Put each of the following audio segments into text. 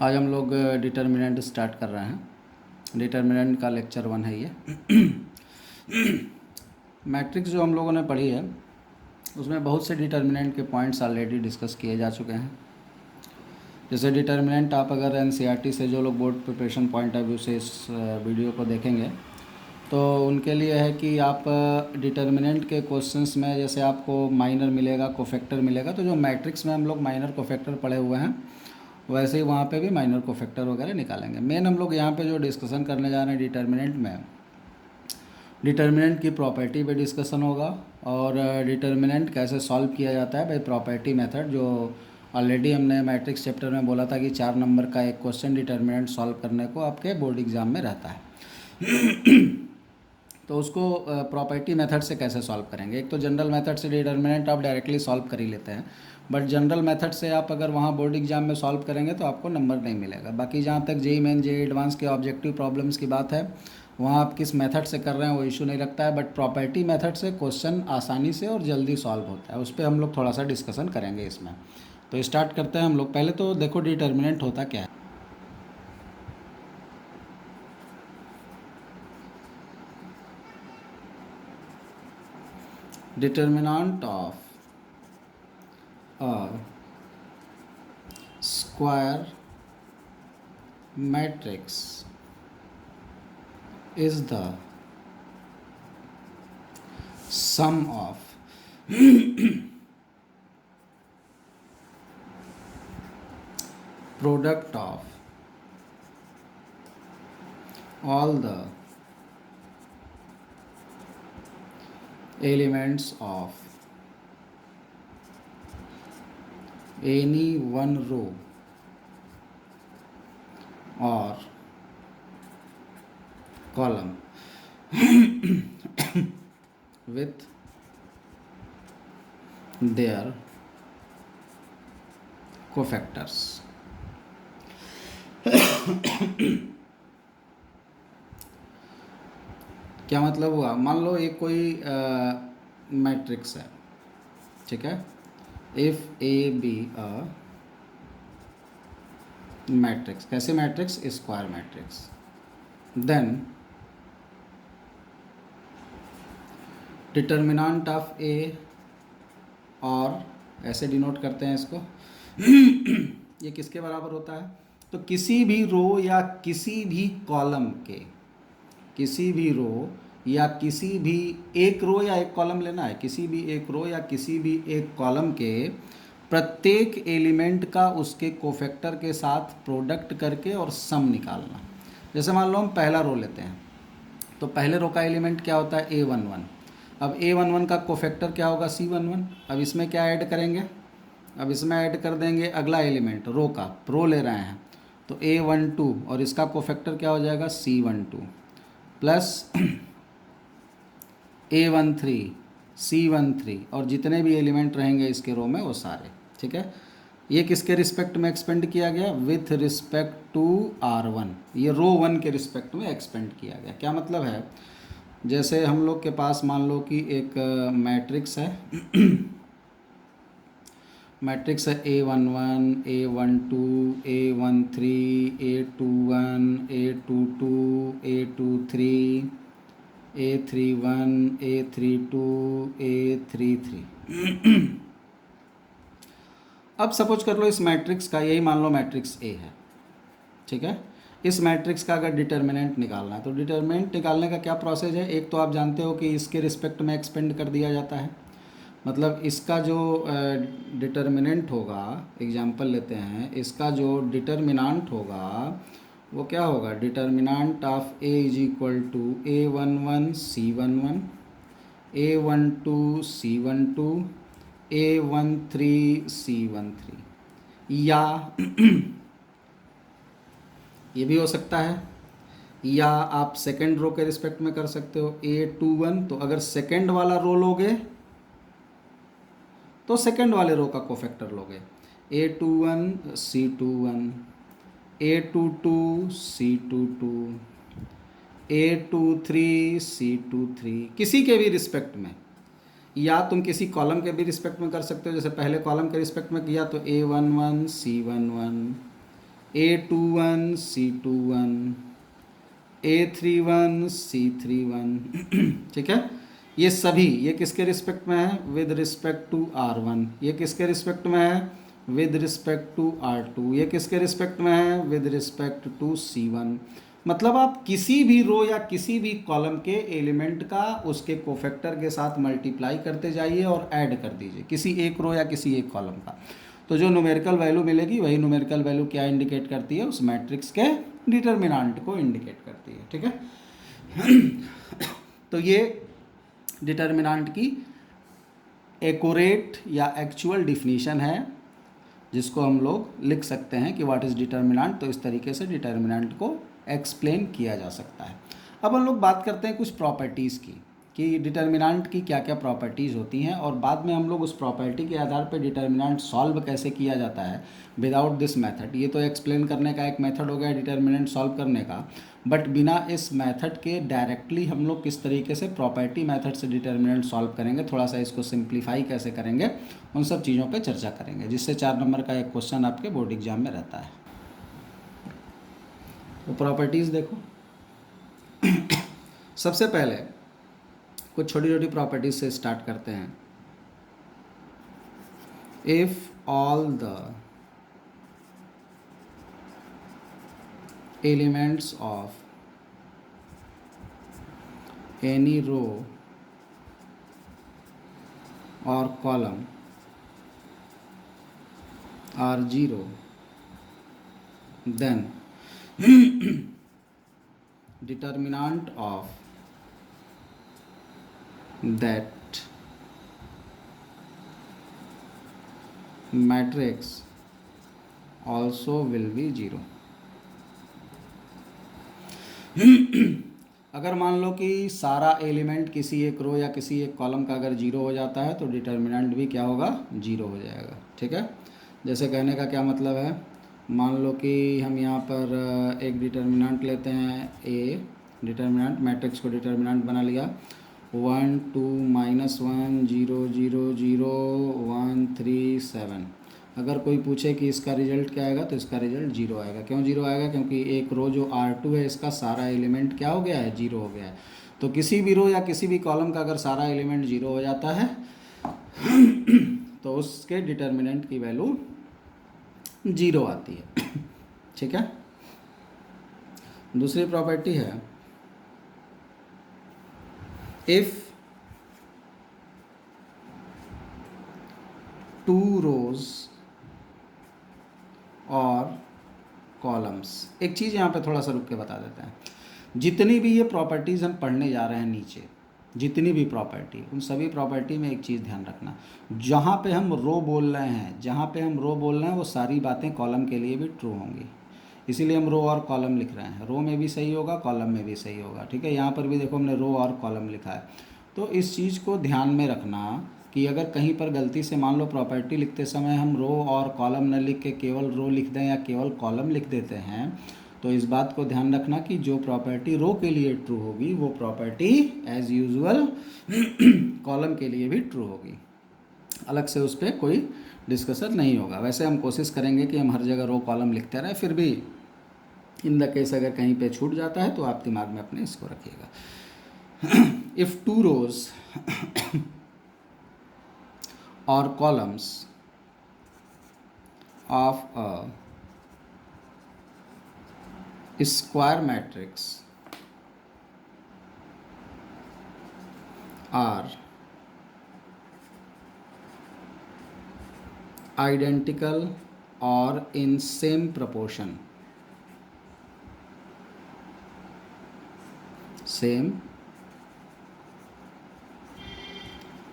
आज हम लोग डिटर्मिनेंट स्टार्ट कर रहे हैं। डिटर्मिनेंट का लेक्चर 1 है ये। मैट्रिक्स जो हम लोगों ने पढ़ी है उसमें बहुत से डिटर्मिनेंट के पॉइंट्स ऑलरेडी डिस्कस किए जा चुके हैं। जैसे डिटर्मिनेंट आप अगर एनसीईआरटी से जो लोग board preparation point of view से इस वीडियो को देखेंगे तो उनके लिए है कि आप डिटर्मिनेंट के क्वेश्चंस में जैसे आपको माइनर मिलेगा, कोफैक्टर मिलेगा, तो जो मैट्रिक्स में हम लोग माइनर कोफैक्टर पढ़े हुए हैं वैसे ही वहाँ पे भी माइनर कोफैक्टर वगैरह निकालेंगे। मेन हम लोग यहाँ पे जो डिस्कशन करने जा रहे हैं डिटर्मिनेंट में, डिटर्मिनेंट की प्रॉपर्टी पे डिस्कशन होगा और डिटर्मिनेंट कैसे सॉल्व किया जाता है बाई प्रॉपर्टी मेथड, जो ऑलरेडी हमने मैट्रिक्स चैप्टर में बोला था कि 4 नंबर का एक क्वेश्चन डिटर्मिनेंट सॉल्व करने को आपके बोर्ड एग्ज़ाम में रहता है। तो उसको प्रॉपर्टी मेथड से कैसे सॉल्व करेंगे। एक तो जनरल मेथड से डिटर्मिनेंट आप डायरेक्टली सॉल्व कर ही लेते हैं, बट जनरल मेथड से आप अगर वहाँ बोर्ड एग्जाम में सॉल्व करेंगे तो आपको नंबर नहीं मिलेगा। बाकी जहाँ तक जेईई मेन जेईई एडवांस के ऑब्जेक्टिव प्रॉब्लम्स की बात है, वहाँ आप किस मेथड से कर रहे हैं वो इशू नहीं रखता है, बट प्रॉपर्टी मेथड से क्वेश्चन आसानी से और जल्दी सॉल्व होता है। उस पर हम लोग थोड़ा सा डिस्कशन करेंगे इसमें। तो स्टार्ट करते हैं हम लोग। पहले तो देखो डिटर्मिनेंट होता क्या है। Determinant of a square matrix is the sum of product of all the elements of any one row or column with their cofactors। क्या मतलब हुआ, मान लो एक कोई मैट्रिक्स है, ठीक है। If A be a matrix, कैसे matrix, square matrix, then determinant of A, और ऐसे डिनोट करते हैं इसको। ये किसके बराबर होता है, तो किसी भी रो या किसी भी कॉलम के, किसी भी रो या किसी भी एक रो या एक कॉलम लेना है, किसी भी एक रो या किसी भी एक कॉलम के प्रत्येक एलिमेंट का उसके कोफैक्टर के साथ प्रोडक्ट करके और सम निकालना। जैसे मान लो हम पहला रो लेते हैं, तो पहले रो का एलिमेंट क्या होता है, A11। अब A11 का कोफैक्टर क्या होगा, C11। अब इसमें क्या ऐड करेंगे, अब इसमें ऐड कर देंगे अगला एलिमेंट रो का, रो ले रहे हैं तो A12 और इसका कोफैक्टर क्या हो जाएगा, C12 प्लस A13 C13 और जितने भी एलिमेंट रहेंगे इसके रो में वो सारे, ठीक है। ये किसके रिस्पेक्ट में एक्सपेंड किया गया, विथ रिस्पेक्ट टू R1। ये रो 1 के रिस्पेक्ट में एक्सपेंड किया गया। क्या मतलब है, जैसे हम लोग के पास मान लो कि एक मैट्रिक्स है, मैट्रिक्स है A11 A12 A13 A21 A22 A23 A31 A32 A33। अब सपोज कर लो इस मैट्रिक्स का, यही मान लो मैट्रिक्स ए है, ठीक है। इस मैट्रिक्स का अगर डिटर्मिनेंट निकालना है तो डिटर्मिनेंट निकालने का क्या प्रोसेस है, एक तो आप जानते हो कि इसके रिस्पेक्ट में एक्सपेंड कर दिया जाता है, मतलब इसका जो डिटर्मिनेंट होगा, एग्जांपल लेते हैं, इसका जो डिटर्मिनेंट होगा वो क्या होगा, determinant of A is equal to A11 C11 A12 C12 A13 C13, या ये भी हो सकता है, या आप सेकेंड रो के रिस्पेक्ट में कर सकते हो A21। तो अगर सेकेंड वाला रो लोगे तो सेकेंड वाले रो का कोफैक्टर लोगे, A21 C21 A22 C22 A23 C23, किसी के भी रिस्पेक्ट में, या तुम किसी कॉलम के भी रिस्पेक्ट में कर सकते हो। जैसे पहले कॉलम के रिस्पेक्ट में किया तो A11 C11 A21 C21 A31 C31 ठीक है। ये सभी ये किसके रिस्पेक्ट में है, विद रिस्पेक्ट टू R1। ये किसके रिस्पेक्ट में है, विद रिस्पेक्ट टू R2। ये किसके रिस्पेक्ट में है, विद रिस्पेक्ट टू C1। मतलब आप किसी भी रो या किसी भी कॉलम के एलिमेंट का उसके कोफैक्टर के साथ मल्टीप्लाई करते जाइए और ऐड कर दीजिए किसी एक रो या किसी एक कॉलम का, तो जो न्यूमेरिकल वैल्यू मिलेगी वही न्यूमेरिकल वैल्यू क्या इंडिकेट करती है, उस मैट्रिक्स के डिटर्मिनेंट को इंडिकेट करती है। ठीक है। तो ये डिटर्मिनेंट की एक्यूरेट या एक्चुअल डिफिनीशन है जिसको हम लोग लिख सकते हैं कि व्हाट इज़ डिटर्मिनेंट। तो इस तरीके से डिटर्मिनेंट को एक्सप्लेन किया जा सकता है। अब हम लोग बात करते हैं कुछ प्रॉपर्टीज़ की कि डिटर्मिनेंट की क्या क्या प्रॉपर्टीज़ होती हैं, और बाद में हम लोग उस प्रॉपर्टी के आधार पर डिटर्मिनेंट सॉल्व कैसे किया जाता है विदाउट दिस मेथड। ये तो एक्सप्लेन करने का एक मेथड हो गया डिटर्मिनेंट सॉल्व करने का, बट बिना इस मेथड के डायरेक्टली हम लोग किस तरीके से प्रॉपर्टी मेथड से डिटर्मिनेंट सॉल्व करेंगे, थोड़ा सा इसको सिंप्लीफाई कैसे करेंगे, उन सब चीज़ों पे चर्चा करेंगे, जिससे 4 नंबर का एक क्वेश्चन आपके बोर्ड एग्जाम में रहता है। तो प्रॉपर्टीज़ देखो। सबसे पहले कुछ छोटी छोटी प्रॉपर्टीज से स्टार्ट करते हैं। If all the elements of any row और column are zero, then determinant of that matrix also will be 0। अगर मान लो कि सारा एलिमेंट किसी एक रो या किसी एक कॉलम का अगर 0 हो जाता है तो डिटर्मिनेंट भी क्या होगा, 0 हो जाएगा। ठीक है। जैसे कहने का क्या मतलब है, मान लो कि हम यहाँ पर एक डिटर्मिनेंट लेते हैं ए, डिटर्मिनेंट मैट्रिक्स को डिटर्मिनेंट बना लिया 1 2 -1 0 0 0 1 3 7। अगर कोई पूछे कि इसका रिजल्ट क्या आएगा तो इसका रिजल्ट 0 आएगा। क्यों 0 आएगा, क्योंकि एक रो जो R2 है इसका सारा एलिमेंट क्या हो गया है, 0 हो गया है। तो किसी भी रो या किसी भी कॉलम का अगर सारा एलिमेंट 0 हो जाता है तो उसके डिटर्मिनेंट की वैल्यू 0 आती है। ठीक है। दूसरी प्रॉपर्टी है इफ 2 रोज और कॉलम्स। एक चीज़ यहाँ पे थोड़ा सा रुक के बता देते हैं, जितनी भी ये प्रॉपर्टीज़ हम पढ़ने जा रहे हैं नीचे, जितनी भी प्रॉपर्टी, उन सभी प्रॉपर्टी में एक चीज़ ध्यान रखना, जहाँ पे हम रो बोल रहे हैं, जहाँ पे हम रो बोल रहे हैं वो सारी बातें कॉलम के लिए भी ट्रू होंगी। इसीलिए हम रो और कॉलम लिख रहे हैं, रो में भी सही होगा कॉलम में भी सही होगा। ठीक है। यहाँ पर भी देखो हमने रो और कॉलम लिखा है। तो इस चीज़ को ध्यान में रखना कि अगर कहीं पर गलती से मान लो प्रॉपर्टी लिखते समय हम रो और कॉलम न लिख के केवल रो लिख दें या केवल कॉलम लिख देते हैं, तो इस बात को ध्यान रखना कि जो प्रॉपर्टी रो के लिए ट्रू होगी वो प्रॉपर्टी एज यूजुअल कॉलम के लिए भी ट्रू होगी। अलग से उस पर कोई डिस्कशन नहीं होगा। वैसे हम कोशिश करेंगे कि हम हर जगह रो कॉलम लिखते रहें, फिर भी इन द केस अगर कहीं पे छूट जाता है तो आप दिमाग में अपने इसको रखिएगा। इफ़ 2 रोज और columns of a square matrix are identical or in same proportion, same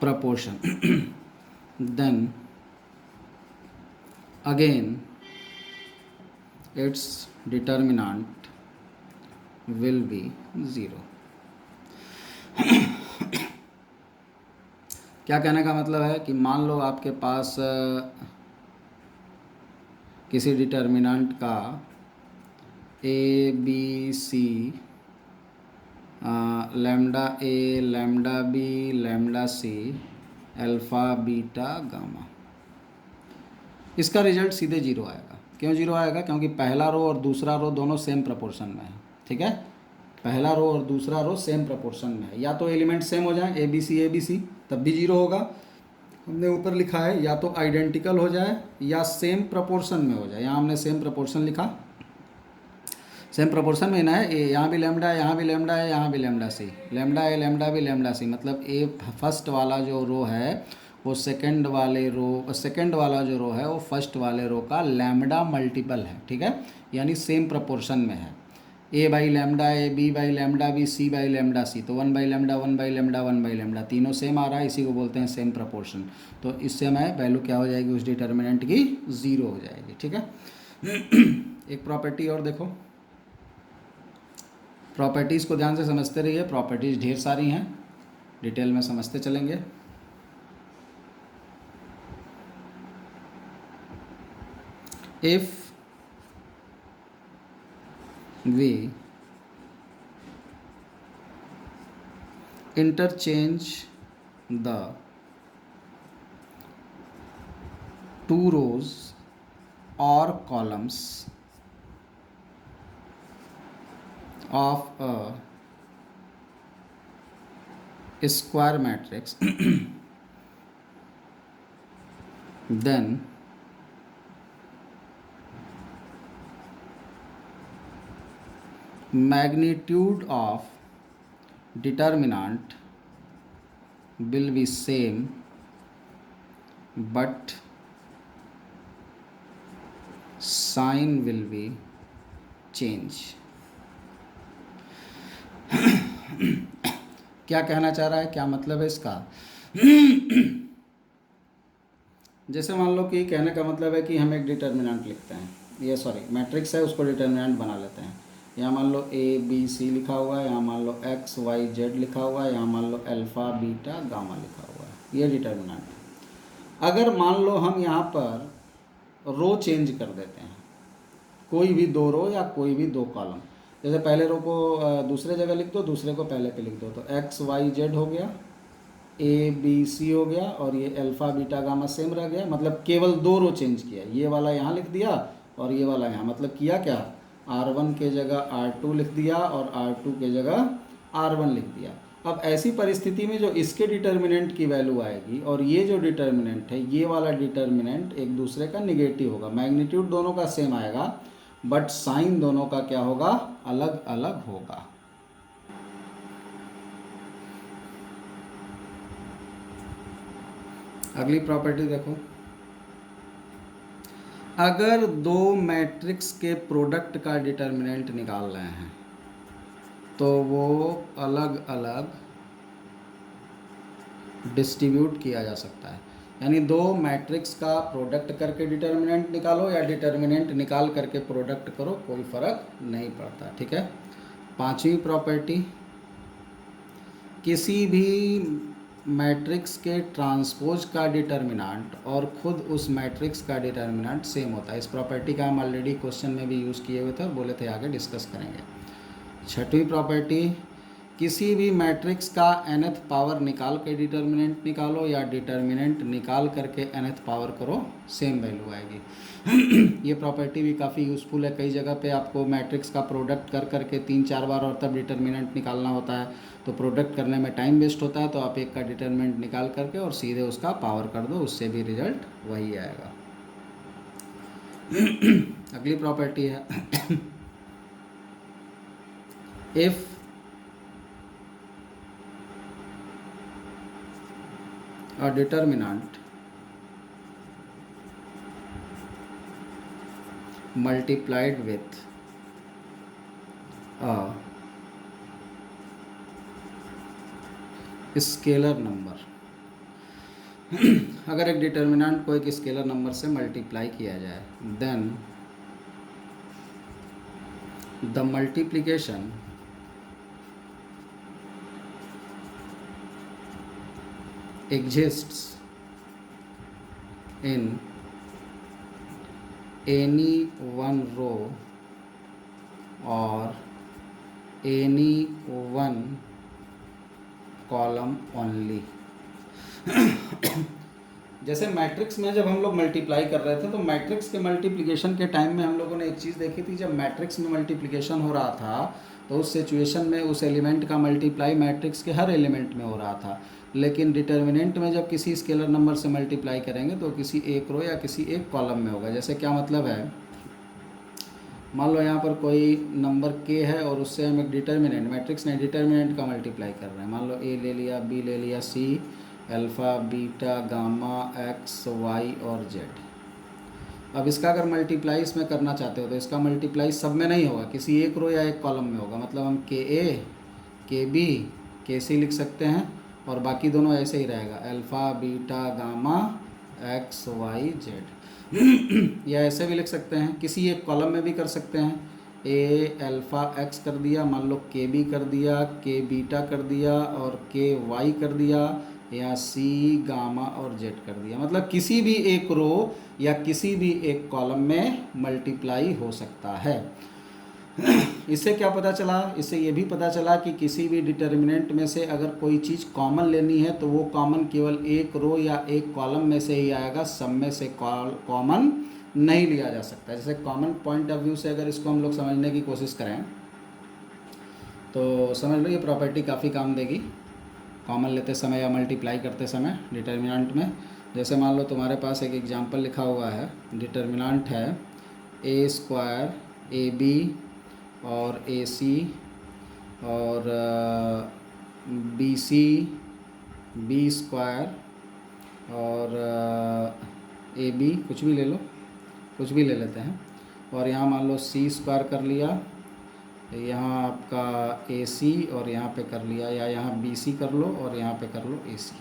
proportion then again its determinant will be 0। क्या कहने का मतलब है कि मान लो आपके पास किसी डिटर्मिनेंट का A B C lambda A lambda B lambda C alpha beta gamma, इसका रिजल्ट सीधे 0 आएगा। क्यों जीरो आएगा? क्योंकि पहला रो और दूसरा रो दोनों सेम प्रपोर्शन में है, ठीक है। पहला रो और दूसरा रो सेम प्रपोर्शन में है, या तो एलिमेंट सेम हो जाए ए बी सी तब भी जीरो होगा। हमने ऊपर लिखा है या तो आइडेंटिकल हो जाए या सेम प्रपोर्शन में हो जाए। यहाँ हमने सेम प्रपोर्शन लिखा, सेम प्रोपोर्शन में ना है। ए यहाँ भी लेमडा है, यहाँ भी लेमडा है, यहाँ भी lambda C, lambda A lambda भी लेमडा सी, मतलब ए फर्स्ट वाला जो रो है वो सेकंड वाला जो रो है वो फर्स्ट वाले रो का लैम्डा मल्टीपल है, ठीक है, यानी सेम प्रोपोर्शन में है। A by lambda A, B by lambda B, C by lambda C, तो 1/λ 1/λ 1/λ तीनों सेम आ रहा है, इसी को बोलते हैं सेम प्रोपोर्शन। तो इससे हमें वैल्यू क्या हो जाएगी उस डिटर्मिनेंट की? ज़ीरो हो जाएगी, ठीक है। एक प्रॉपर्टी और देखो, प्रॉपर्टीज़ को ध्यान से समझते रहिए, प्रॉपर्टीज़ ढेर सारी हैं, डिटेल में समझते चलेंगे। If we interchange the two rows or columns of a square matrix then magnitude of determinant will be same but sign will be change। क्या कहना चाह रहा है, क्या मतलब है इसका? जैसे मान लो कि कहने का मतलब है कि हम एक डिटर्मिनेंट लिखते हैं, ये सॉरी मैट्रिक्स है, उसको डिटर्मिनेंट बना लेते हैं। यहाँ मान लो ए बी सी लिखा हुआ है, यहाँ मान लो एक्स वाई जेड लिखा हुआ है, यहाँ मान लो अल्फ़ा बीटा गामा लिखा हुआ है, ये डिटर्मिनेंट है। अगर मान लो हम यहाँ पर रो चेंज कर देते हैं, कोई भी दो रो या कोई भी दो कॉलम, जैसे पहले रो को दूसरे जगह लिख दो, दूसरे को पहले पे लिख दो, तो एक्स वाई जेड हो गया, ए बी सी हो गया, और ये अल्फ़ा बीटा गामा सेम रह गया। मतलब केवल दो रो चेंज किया, ये वाला यहाँ लिख दिया और ये वाला यहाँ, मतलब किया क्या, R1 के जगह R2 लिख दिया और R2 के जगह R1 लिख दिया। अब ऐसी परिस्थिति में जो इसके डिटर्मिनेंट की वैल्यू आएगी और ये जो डिटर्मिनेंट है, ये वाला डिटर्मिनेंट एक दूसरे का निगेटिव होगा। मैग्नीट्यूड दोनों का सेम आएगा बट साइन दोनों का क्या होगा, अलग अलग होगा। अगली प्रॉपर्टी देखो, अगर दो मैट्रिक्स के प्रोडक्ट का डिटर्मिनेंट निकाल रहे हैं तो वो अलग अलग डिस्ट्रीब्यूट किया जा सकता है। यानी दो मैट्रिक्स का प्रोडक्ट करके डिटर्मिनेंट निकालो या डिटर्मिनेंट निकाल करके प्रोडक्ट करो, कोई फ़र्क नहीं पड़ता, ठीक है। पांचवी प्रॉपर्टी, किसी भी मैट्रिक्स के ट्रांसपोज का डिटर्मिनेंट और खुद उस मैट्रिक्स का डिटर्मिनेंट सेम होता है। इस प्रॉपर्टी का हम ऑलरेडी क्वेश्चन में भी यूज़ किए हुए थे और बोले थे आगे डिस्कस करेंगे। छठवीं प्रॉपर्टी, किसी भी मैट्रिक्स का nth पावर निकाल के डिटर्मिनेंट निकालो या डिटर्मिनेंट निकाल करके nth पावर करो, सेम वैल्यू आएगी। ये प्रॉपर्टी भी काफ़ी यूज़फुल है। कई जगह पे आपको मैट्रिक्स का प्रोडक्ट कर करके 3-4 बार और तब डिटर्मिनेंट निकालना होता है, तो प्रोडक्ट करने में टाइम वेस्ट होता है। तो आप एक का डिटर्मिनेंट निकाल करके और सीधे उसका पावर कर दो, उससे भी रिजल्ट वही आएगा। अगली प्रॉपर्टी है if a determinant multiplied with a scalar number. अगर एक डिटर्मिनेंट को एक स्केलर नंबर से मल्टीप्लाई किया जाए, then the multiplication exists in any one row or any one column only। जैसे मैट्रिक्स में जब हम लोग मल्टीप्लाई कर रहे थे तो मैट्रिक्स के मल्टीप्लिकेशन के टाइम में हम लोगों ने एक चीज़ देखी थी, जब मैट्रिक्स में मल्टीप्लिकेशन हो रहा था तो उस सिचुएशन में उस एलिमेंट का मल्टीप्लाई मैट्रिक्स के हर एलिमेंट में हो रहा था। लेकिन डिटर्मिनेंट में जब किसी स्केलर नंबर से मल्टीप्लाई करेंगे तो किसी एक रो या किसी एक कॉलम में होगा। जैसे क्या मतलब है, मान लो यहाँ पर कोई नंबर के है और उससे हम एक डिटर्मिनेंट, मैट्रिक्स ने डिटर्मिनेंट का मल्टीप्लाई कर रहे हैं। मान लो ए ले लिया, बी ले लिया, C, alpha, beta, gamma, X, Y और जेड। अब इसका अगर मल्टीप्लाई इसमें करना चाहते हो तो इसका मल्टीप्लाई सब में नहीं होगा, किसी एक रो या एक कॉलम में होगा। मतलब हम के ए, के बी, के सी लिख सकते हैं और बाकी दोनों ऐसे ही रहेगा, alpha, beta, gamma, X, Y, Z. या ऐसे भी लिख सकते हैं, किसी एक कॉलम में भी कर सकते हैं। ए अल्फ़ा एक्स कर दिया, मान लो के बी कर दिया, के बीटा कर दिया और के वाई कर दिया, या सी, गामा और जेड कर दिया। मतलब किसी भी एक रो या किसी भी एक कॉलम में मल्टीप्लाई हो सकता है। इससे क्या पता चला, इससे ये भी पता चला कि किसी भी डिटर्मिनेंट में से अगर कोई चीज़ कॉमन लेनी है तो वो कॉमन केवल एक रो या एक कॉलम में से ही आएगा, सब में से कॉमन नहीं लिया जा सकता। जैसे कॉमन पॉइंट ऑफ व्यू से अगर इसको हम लोग समझने की कोशिश करें तो समझ लो ये प्रॉपर्टी काफ़ी काम देगी कॉमन लेते समय या मल्टीप्लाई करते समय डिटर्मिनेंट में। जैसे मान लो तुम्हारे पास एक एग्जांपल लिखा हुआ है, डिटर्मिनेंट है ए स्क्वायर ए बी और ए सी और बी सी बी स्क्वायर और ए बी, कुछ भी ले लो, कुछ भी ले लेते हैं। और यहाँ मान लो सी स्क्वायर कर लिया, यहाँ आपका ए सी और यहाँ पे कर लिया, या यहाँ बी सी कर लो और यहाँ पे कर लो ए सी।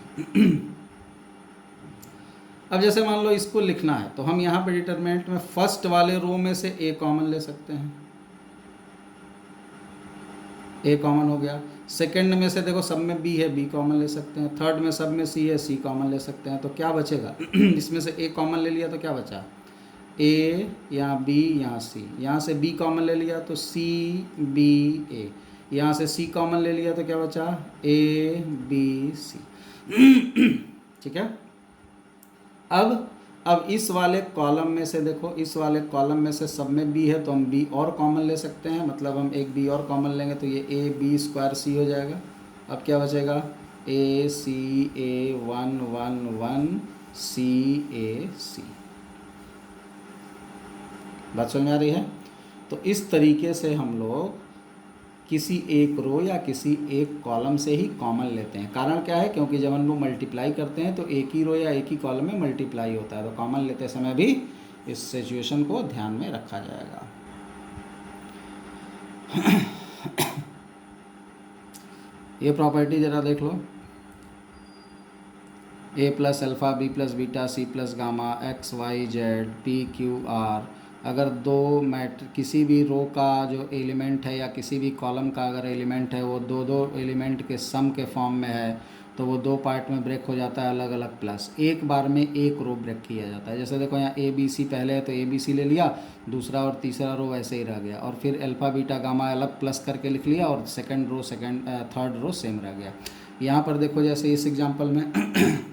अब जैसे मान लो इसको लिखना है तो हम यहाँ पे डिटरमिनेंट में फर्स्ट वाले रो में से ए कॉमन ले सकते हैं, ए कॉमन हो गया। सेकंड में से देखो सब में बी है, बी कॉमन ले सकते हैं। थर्ड में सब में सी है, सी कॉमन ले सकते हैं। तो क्या बचेगा इसमें से ए कॉमन ले लिया तो क्या बचा, ए, यहाँ बी, यहाँ सी। यहाँ से बी कॉमन ले लिया तो सी बी ए। यहाँ से सी कॉमन ले लिया तो क्या बचा, ए बी सी। ठीक है। अब इस वाले कॉलम में से देखो, इस वाले कॉलम में से सब में बी है तो हम बी और कॉमन ले सकते हैं। मतलब हम एक बी और कॉमन लेंगे तो ये ए बी स्क्वायर सी हो जाएगा। अब क्या बचेगा, ए सी ए 1 1 1 सी ए सी। बात समझ में आ रही है। तो इस तरीके से हम लोग किसी एक रो या किसी एक कॉलम से ही कॉमन लेते हैं। कारण क्या है, क्योंकि जब हम लोग मल्टीप्लाई करते हैं तो एक ही रो या एक ही कॉलम में मल्टीप्लाई होता है, तो कॉमन लेते समय भी इस सिचुएशन को ध्यान में रखा जाएगा। ये प्रॉपर्टी ज़रा देख लो, A plus alpha B plus beta C plus gamma X Y Z P Q R. अगर दो किसी भी रो का जो एलिमेंट है या किसी भी कॉलम का अगर एलिमेंट है वो दो दो एलिमेंट के सम के फॉर्म में है तो वो दो पार्ट में ब्रेक हो जाता है अलग अलग, प्लस एक बार में एक रो ब्रेक किया जाता है। जैसे देखो यहाँ ए बी सी पहले है तो ए बी सी ले लिया, दूसरा और तीसरा रो वैसे ही रह गया, और फिर अल्फ़ा बीटा गामा अलग प्लस करके लिख लिया और थर्ड रो सेम रह गया। यहाँ पर देखो जैसे इस एग्जाम्पल में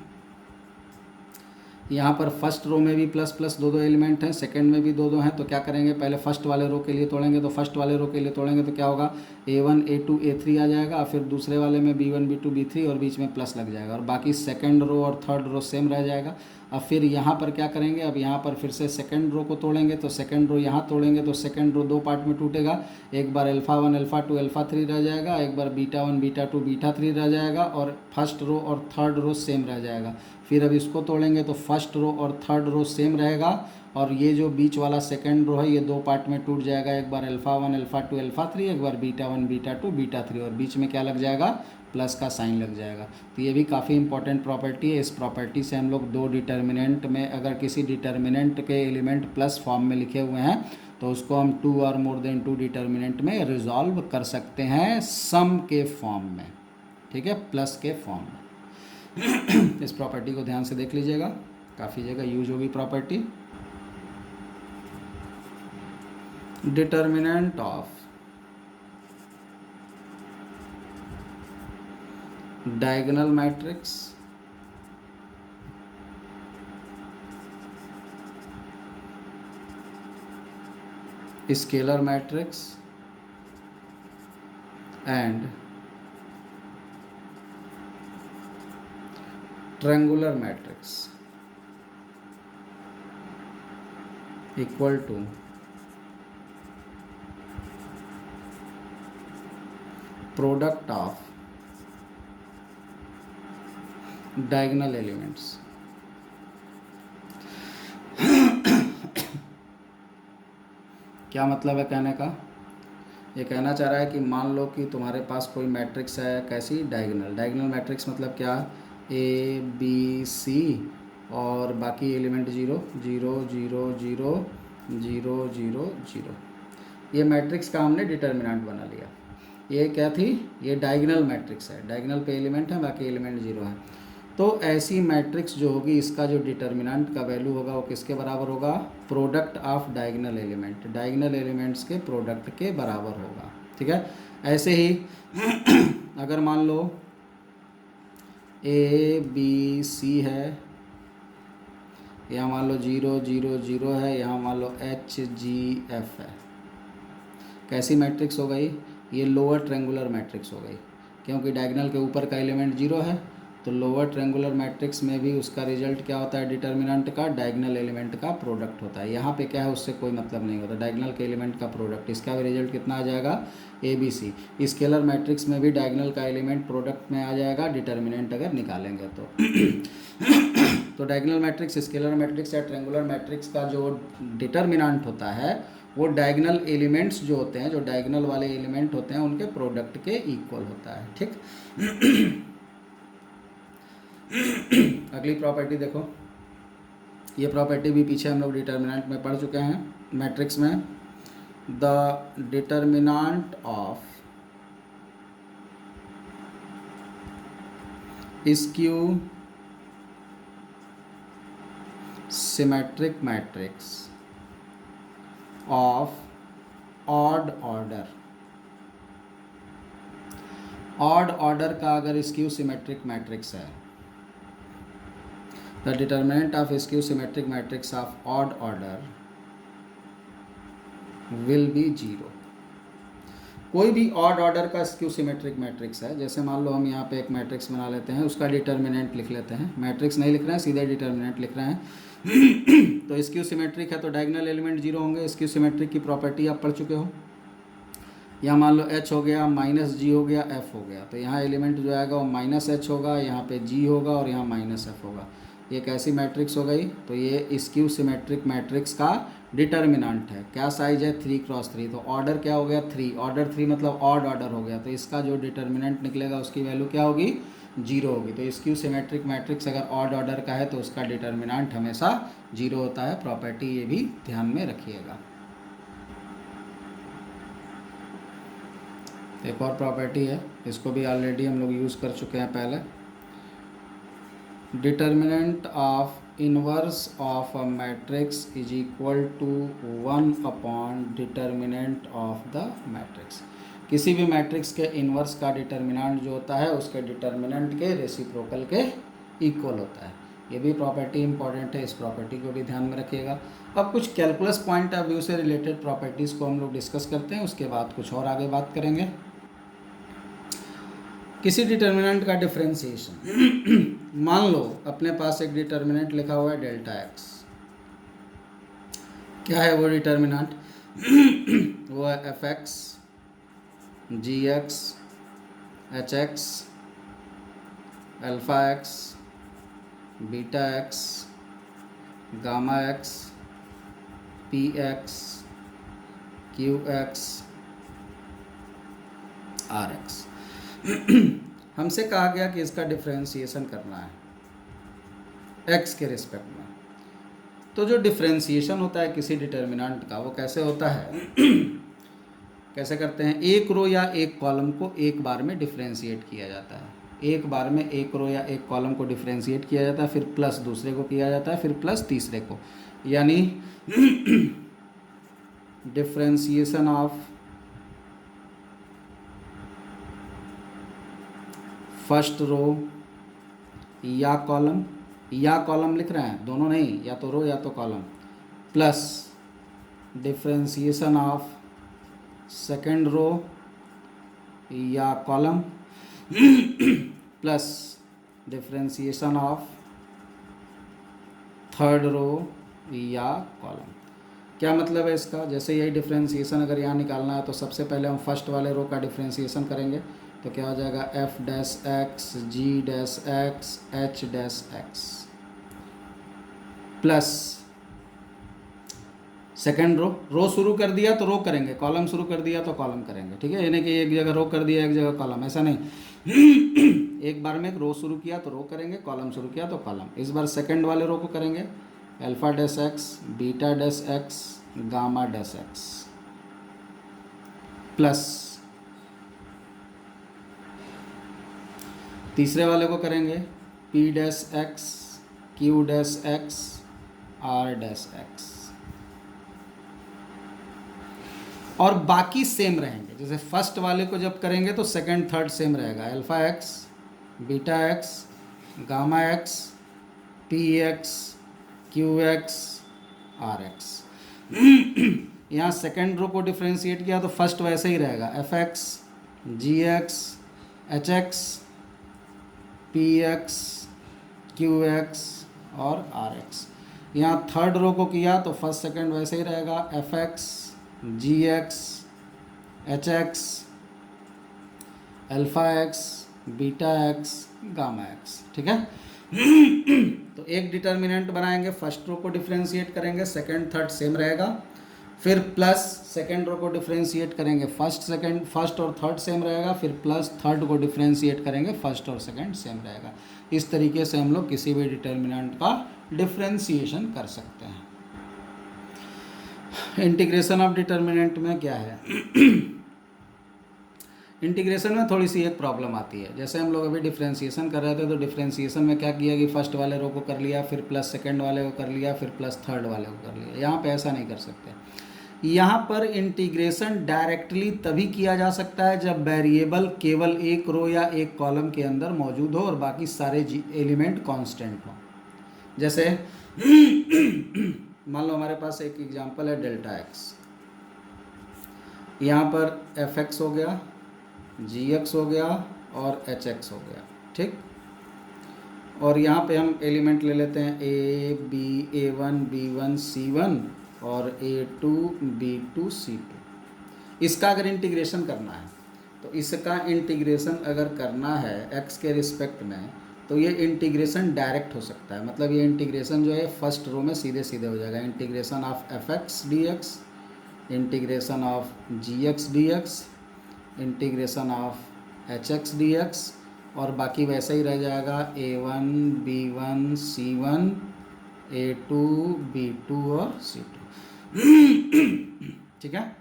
यहाँ पर फर्स्ट रो में भी प्लस प्लस दो दो एलिमेंट हैं, सेकंड में भी दो दो हैं। तो क्या करेंगे, पहले फर्स्ट वाले रो के लिए तोड़ेंगे, तो फर्स्ट वाले रो के लिए तोड़ेंगे तो क्या होगा, A1 A2 A3 आ जाएगा, फिर दूसरे वाले में B1 B2 B3 और बीच में प्लस लग जाएगा, और बाकी सेकंड रो और थर्ड रो सेम रह जाएगा। अब फिर यहाँ पर क्या करेंगे, अब यहाँ पर फिर से सेकंड रो को तोड़ेंगे, तो सेकंड रो यहाँ तोड़ेंगे तो सेकंड रो दो पार्ट में टूटेगा। एक बार अल्फ़ा 1 अल्फ़ा 2 अल्फ़ा 3 रह जाएगा, एक बार बीटा 1 बीटा 2 बीटा 3 रह जाएगा, और फर्स्ट रो और थर्ड रो सेम रह जाएगा। फिर अब इसको तोड़ेंगे तो फर्स्ट रो और थर्ड रो सेम रहेगा, और ये जो बीच वाला सेकंड रो है ये दो पार्ट में टूट जाएगा, एक बार अल्फ़ा 1 अल्फ़ा 2 अल्फ़ा 3, एक बार बीटा 1 बीटा 2 बीटा 3, और बीच में क्या लग जाएगा, प्लस का साइन लग जाएगा। तो ये भी काफ़ी इंपॉर्टेंट प्रॉपर्टी है। इस प्रॉपर्टी से हम लोग दो डिटर्मिनेंट में अगर किसी डिटर्मिनेंट के एलिमेंट प्लस फॉर्म में लिखे हुए हैं तो उसको हम 2 और मोर देन 2 डिटर्मिनेंट में रिजॉल्व कर सकते हैं सम के फॉर्म में, ठीक है, प्लस के फॉर्म में। इस प्रॉपर्टी को ध्यान से देख लीजिएगा, काफ़ी जगह यूज होगी property. Determinant of diagonal matrix scalar matrix and triangular matrix equal to product of diagonal elements. क्या मतलब है कहने का? ये कहना चाह रहा है कि मान लो कि तुम्हारे पास कोई मैट्रिक्स है, कैसी? डायगोनल। डायगोनल मैट्रिक्स मतलब क्या? ए बी सी और बाकी एलिमेंट 0 0 0 0 0 0 0। ये मैट्रिक्स का हमने डिटर्मिनेंट बना लिया। ये क्या थी? ये डायगोनल मैट्रिक्स है। डायगोनल पे एलिमेंट है, बाकी एलिमेंट 0 है। तो ऐसी मैट्रिक्स जो होगी, इसका जो डिटर्मिनेंट का वैल्यू होगा वो किसके बराबर होगा? Product of diagonal element. Diagonal elements के प्रोडक्ट के बराबर होगा। ठीक है। ऐसे ही अगर मान लो ए बी सी है, यहाँ मान लो 0 0 0 है, यहाँ मान लो H G F है। कैसी मैट्रिक्स हो गई? ये लोअर ट्रायंगुलर मैट्रिक्स हो गई, क्योंकि डायगोनल के ऊपर का एलिमेंट 0 है। तो लोअर ट्रायंगुलर मैट्रिक्स में भी उसका रिजल्ट क्या होता है? डिटर्मिनेंट का डायगोनल एलिमेंट का प्रोडक्ट होता है। यहाँ पे क्या है, उससे कोई मतलब नहीं होता। डायगोनल के एलिमेंट का प्रोडक्ट, इसका भी रिजल्ट कितना आ जाएगा? A B C. Scalar matrix में भी डायगोनल का एलिमेंट प्रोडक्ट में आ जाएगा, डिटर्मिनेंट अगर निकालेंगे तो। तो डायगोनल मैट्रिक्स, स्केलर मैट्रिक्स या ट्रायंगुलर मैट्रिक्स का जो डिटर्मिनेंट होता है वो डायगोनल एलिमेंट्स जो होते हैं, जो डायगोनल वाले एलिमेंट होते हैं, उनके प्रोडक्ट के इक्वल होता है। ठीक। अगली प्रॉपर्टी देखो, ये प्रॉपर्टी भी पीछे हम लोग डिटर्मिनेंट में पढ़ चुके हैं मैट्रिक्स में। The determinant of skew symmetric matrix of odd order. Odd order का अगर स्क्यू सिमेट्रिक मैट्रिक्स है, the determinant of skew symmetric matrix of odd order will be 0। कोई भी ऑड ऑर्डर का स्क्यू सिमेट्रिक मैट्रिक्स है, जैसे मान लो हम यहाँ पे एक मैट्रिक्स बना लेते हैं, उसका डिटर्मिनेंट लिख लेते हैं। मैट्रिक्स नहीं लिख रहे हैं, सीधे डिटर्मिनेंट लिख रहे हैं। तो स्क्यू सिमेट्रिक है तो डायगोनल एलिमेंट 0 होंगे। स्क्यू सिमेट्रिक की प्रॉपर्टी आप पढ़ चुके हो। यहाँ मान लो H हो गया, -G हो गया, F हो गया, तो यहाँ एलिमेंट जो आएगा वो -H होगा, यहाँ पे G होगा और यहाँ -F होगा। ये कैसी मैट्रिक्स हो गई? तो ये स्क्यू सिमेट्रिक मैट्रिक्स का डिटर्मिनेंट है। क्या साइज है? 3×3। तो ऑर्डर क्या हो गया? 3। ऑर्डर 3 मतलब ऑड ऑर्डर हो गया। तो इसका जो डिटर्मिनेंट निकलेगा उसकी वैल्यू क्या होगी? 0 होगी। तो स्क्यू सिमेट्रिक मैट्रिक्स अगर ऑड ऑर्डर का है तो उसका डिटर्मिनेंट हमेशा 0 होता है। प्रॉपर्टी ये भी ध्यान में रखिएगा। एक और प्रॉपर्टी है, इसको भी ऑलरेडी हम लोग यूज़ कर चुके हैं पहले। Determinant of inverse of a matrix is equal to 1 determinant of the matrix. किसी भी मैट्रिक्स के इनवर्स का डिटर्मिनेंट जो होता है उसके डिटर्मिनेंट के रेसिप्रोकल के इक्वल होता है। ये भी प्रॉपर्टी इंपॉर्टेंट है, इस प्रॉपर्टी को भी ध्यान में रखिएगा। अब कुछ कैलकुलस पॉइंट ऑफ व्यू से रिलेटेड प्रॉपर्टीज़ को हम लोग डिस्कस करते हैं, उसके बाद कुछ और आगे बात करेंगे। किसी डिटर्मिनेंट का डिफरेंशिएशन, मान लो अपने पास एक डिटर्मिनेंट लिखा हुआ है डेल्टा एक्स। क्या है वो डिटर्मिनेंट? वो है F X, G X, H X, alpha X, beta X, gamma X, P X, Q X, R X. हमसे कहा गया कि इसका डिफरेंशिएशन करना है एक्स के रिस्पेक्ट में। तो जो डिफरेंशिएशन होता है किसी डिटर्मिनेंट का वो कैसे होता है? कैसे करते हैं? एक रो या एक कॉलम को एक बार में डिफरेंशिएट किया जाता है। एक बार में एक रो या एक कॉलम को डिफरेंशिएट किया जाता है, फिर प्लस दूसरे को किया जाता है, फिर प्लस तीसरे को। यानी डिफरेंशिएशन ऑफ फर्स्ट रो या कॉलम लिख रहे हैं, दोनों नहीं, या तो रो या तो column, plus differentiation of second row या column plus differentiation of third row या कॉलम। क्या मतलब है इसका? जैसे यही डिफरेंशिएशन अगर यहाँ निकालना है तो सबसे पहले हम फर्स्ट वाले रो का डिफरेंशिएशन करेंगे, तो क्या हो जाएगा F dash X G dash X H dash X plus second row शुरू कर दिया तो रो करेंगे, कॉलम शुरू कर दिया तो कॉलम करेंगे, ठीक है। यानी कि एक जगह रो कर दिया एक जगह कॉलम, ऐसा नहीं एक बार में एक रो शुरू किया तो रो करेंगे, कॉलम शुरू किया तो कॉलम। इस बार सेकेंड वाले रो को करेंगे alpha dash X beta dash X gamma dash X plus तीसरे वाले को करेंगे P dash X Q dash X R dash X, और बाकी सेम रहेंगे। जैसे फर्स्ट वाले को जब करेंगे तो सेकंड थर्ड सेम रहेगा, alpha X beta X gamma X P X Q X R X. यहाँ सेकेंड रो को डिफ्रेंशिएट किया तो फर्स्ट वैसे ही रहेगा, F X G X H X P X Q X और आर एक्स। यहाँ थर्ड रो को किया तो फर्स्ट सेकंड वैसे ही रहेगा, F X G X H X alpha X beta X gamma X, ठीक है। तो एक डिटर्मिनेंट बनाएंगे, फर्स्ट रो को डिफ्रेंशिएट करेंगे, सेकंड थर्ड सेम रहेगा, फिर प्लस सेकंड रो को डिफ्रेंशिएट करेंगे, फर्स्ट और थर्ड सेम रहेगा, फिर प्लस थर्ड को डिफ्रेंशिएट करेंगे, फर्स्ट और सेकंड सेम रहेगा। इस तरीके से हम लोग किसी भी डिटर्मिनेंट का डिफ्रेंशिएशन कर सकते हैं। इंटीग्रेशन ऑफ डिटर्मिनेंट में क्या है इंटीग्रेशन में थोड़ी सी एक प्रॉब्लम आती है। जैसे हम लोग अभी डिफ्रेंशिएशन कर रहे थे तो डिफ्रेंशिएशन में क्या किया कि फर्स्ट वाले रो को कर लिया, फिर प्लस सेकंड वाले को कर लिया, फिर प्लस थर्ड वाले को कर लिया। यहाँ पे ऐसा नहीं कर सकते। यहाँ पर इंटीग्रेशन डायरेक्टली तभी किया जा सकता है जब वेरिएबल केवल एक रो या एक कॉलम के अंदर मौजूद हो और बाकी सारे एलिमेंट कांस्टेंट हो। जैसे मान लो हमारे पास एक एग्जांपल है डेल्टा एक्स, यहाँ पर एफ एक्स हो गया, जी एक्स हो गया और एच एक्स हो गया, ठीक। और यहाँ पे हम एलिमेंट ले लेते हैं A B A one B one C one और A two B two C two. इसका अगर इंटीग्रेशन करना है तो इसका इंटीग्रेशन अगर करना है एक्स के रिस्पेक्ट में तो ये इंटीग्रेशन डायरेक्ट हो सकता है। मतलब ये इंटीग्रेशन जो है फर्स्ट रो में सीधे सीधे हो जाएगा, integration of F X D X, integration of G X D X, integration of H X D X, और बाकी वैसे ही रह जाएगा A one B one C one A two B two और सी टू, ठीक है।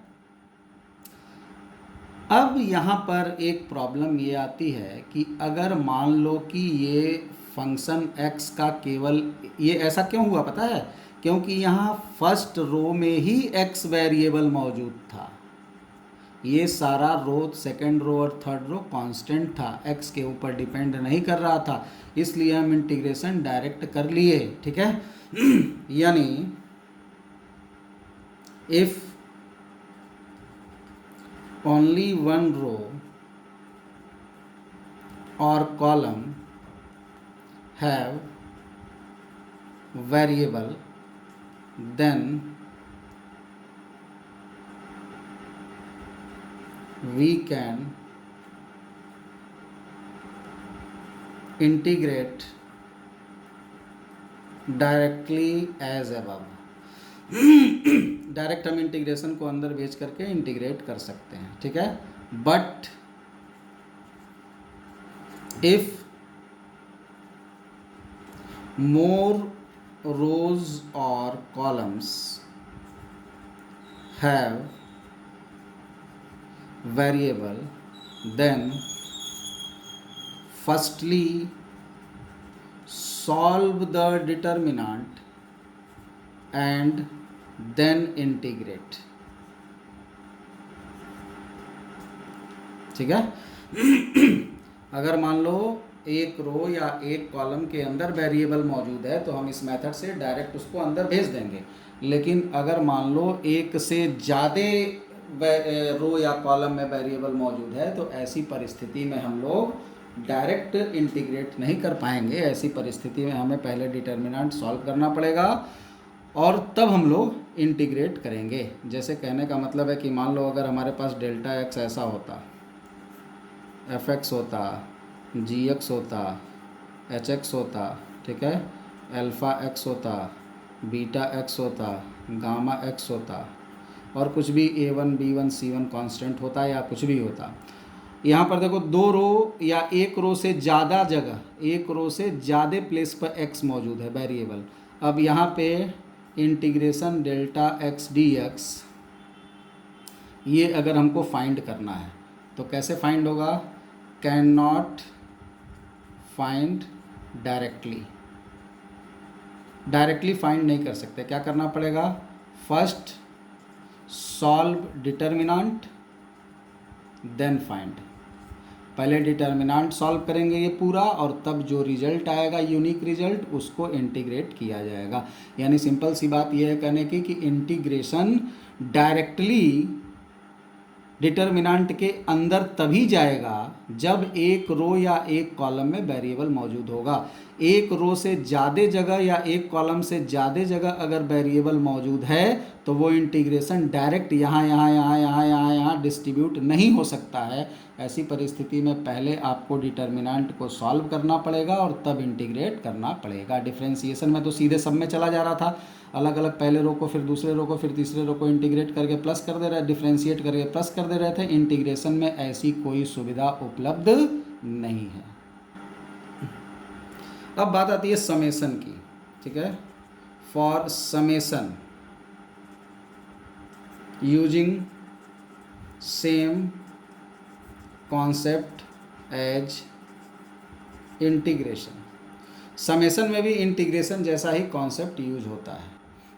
अब यहाँ पर एक प्रॉब्लम ये आती है कि अगर मान लो कि ये फंक्शन x का केवल, ये ऐसा क्यों हुआ पता है? क्योंकि यहाँ फर्स्ट रो में ही x वेरिएबल मौजूद था। ये सारा रो सेकंड रो और थर्ड रो कांस्टेंट था, x के ऊपर डिपेंड नहीं कर रहा था, इसलिए हम इंटीग्रेशन डायरेक्ट कर लिए, ठीक है। यानी if only one row or column have variable, then we can integrate directly as above। Direct हम इंटीग्रेशन को अंदर भेज करके इंटीग्रेट कर सकते हैं, ठीक है। बट इफ मोर रोज और columns have variable, then firstly solve the determinant and then integrate, ठीक है। अगर मान लो एक रो या एक कॉलम के अंदर वेरिएबल मौजूद है तो हम इस मेथड से डायरेक्ट उसको अंदर भेज देंगे। लेकिन अगर मान लो एक से ज़्यादा रो या कॉलम में वेरिएबल मौजूद है तो ऐसी परिस्थिति में हम लोग डायरेक्ट इंटीग्रेट नहीं कर पाएंगे। ऐसी परिस्थिति में हमें पहले डिटर्मिनेंट सॉल्व करना पड़ेगा और तब हम लोग इंटीग्रेट करेंगे। जैसे कहने का मतलब है कि मान लो अगर हमारे पास डेल्टा एक्स ऐसा होता, एफ एक्स होता, जी एक्स होता, एच एक्स होता, ठीक है, अल्फ़ा एक्स होता, बीटा एक्स होता, गामा एक्स होता और कुछ भी A1 B1 C1 कांस्टेंट होता या कुछ भी होता। यहाँ पर देखो दो रो या एक रो से ज़्यादा जगह, एक रो से ज़्यादा प्लेस पर x मौजूद है वेरिएबल। अब यहाँ पे integration delta x D x ये अगर हमको फाइंड करना है तो कैसे फाइंड होगा? Can not find directly find नहीं कर सकते। क्या करना पड़ेगा? First solve determinant then find. पहले डिटर्मिनेंट सॉल्व करेंगे ये पूरा और तब जो रिजल्ट आएगा यूनिक रिजल्ट उसको इंटीग्रेट किया जाएगा। यानी सिंपल सी बात यह है कहने की कि इंटीग्रेशन डायरेक्टली डिटर्मिनेंट के अंदर तभी जाएगा जब एक रो या एक कॉलम में वेरिएबल मौजूद होगा। एक रो से ज़्यादा जगह या एक कॉलम से ज़्यादा जगह अगर वेरिएबल मौजूद है तो वो इंटीग्रेशन डायरेक्ट यहाँ डिस्ट्रीब्यूट नहीं हो सकता है। ऐसी परिस्थिति में पहले आपको डिटर्मिनेंट को सॉल्व करना पड़ेगा और तब इंटीग्रेट करना पड़ेगा। डिफरेंशिएशन में तो सीधे सब में चला जा रहा था, अलग अलग पहले रो को फिर दूसरे रो को फिर तीसरे रो को इंटीग्रेट करके प्लस कर दे रहे, डिफरेंशिएट करके प्लस कर दे रहे थे। इंटीग्रेशन में ऐसी कोई सुविधा उपलब्ध नहीं है। अब बात आती है समेशन की, ठीक है। For summation using same concept as integration. Summation में भी इंटीग्रेशन जैसा ही कॉन्सेप्ट यूज होता है।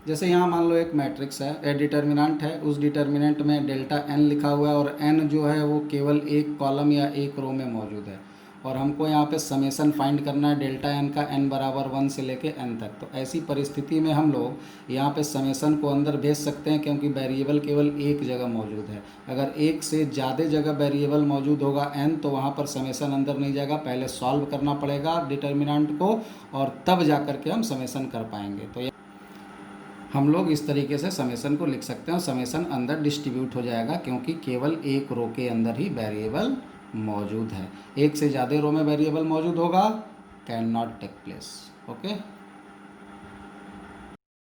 जैसे यहाँ मान लो एक मैट्रिक्स है, डिटर्मिनेंट है, उस डिटर्मिनेंट में डेल्टा n लिखा हुआ है और n जो है वो केवल एक कॉलम या एक रो में मौजूद है और हमको यहाँ पे समेशन फाइंड करना है डेल्टा n का n बराबर 1 से लेके n तक। तो ऐसी परिस्थिति में हम लोग यहाँ पे समेशन को अंदर भेज सकते हैं क्योंकि वेरिएबल केवल एक जगह मौजूद है। अगर एक से ज़्यादा जगह वेरिएबल मौजूद होगा n तो वहाँ पर समेशन अंदर नहीं जाएगा, पहले सॉल्व करना पड़ेगा डिटर्मिनेंट को और तब जा कर के हम समेशन कर पाएंगे। तो हम लोग इस तरीके से समेशन को लिख सकते हैं और समेशन अंदर डिस्ट्रीब्यूट हो जाएगा क्योंकि केवल एक रो के अंदर ही वेरिएबल मौजूद है। एक से ज़्यादा रो में वेरिएबल मौजूद होगा can not take place. Okay.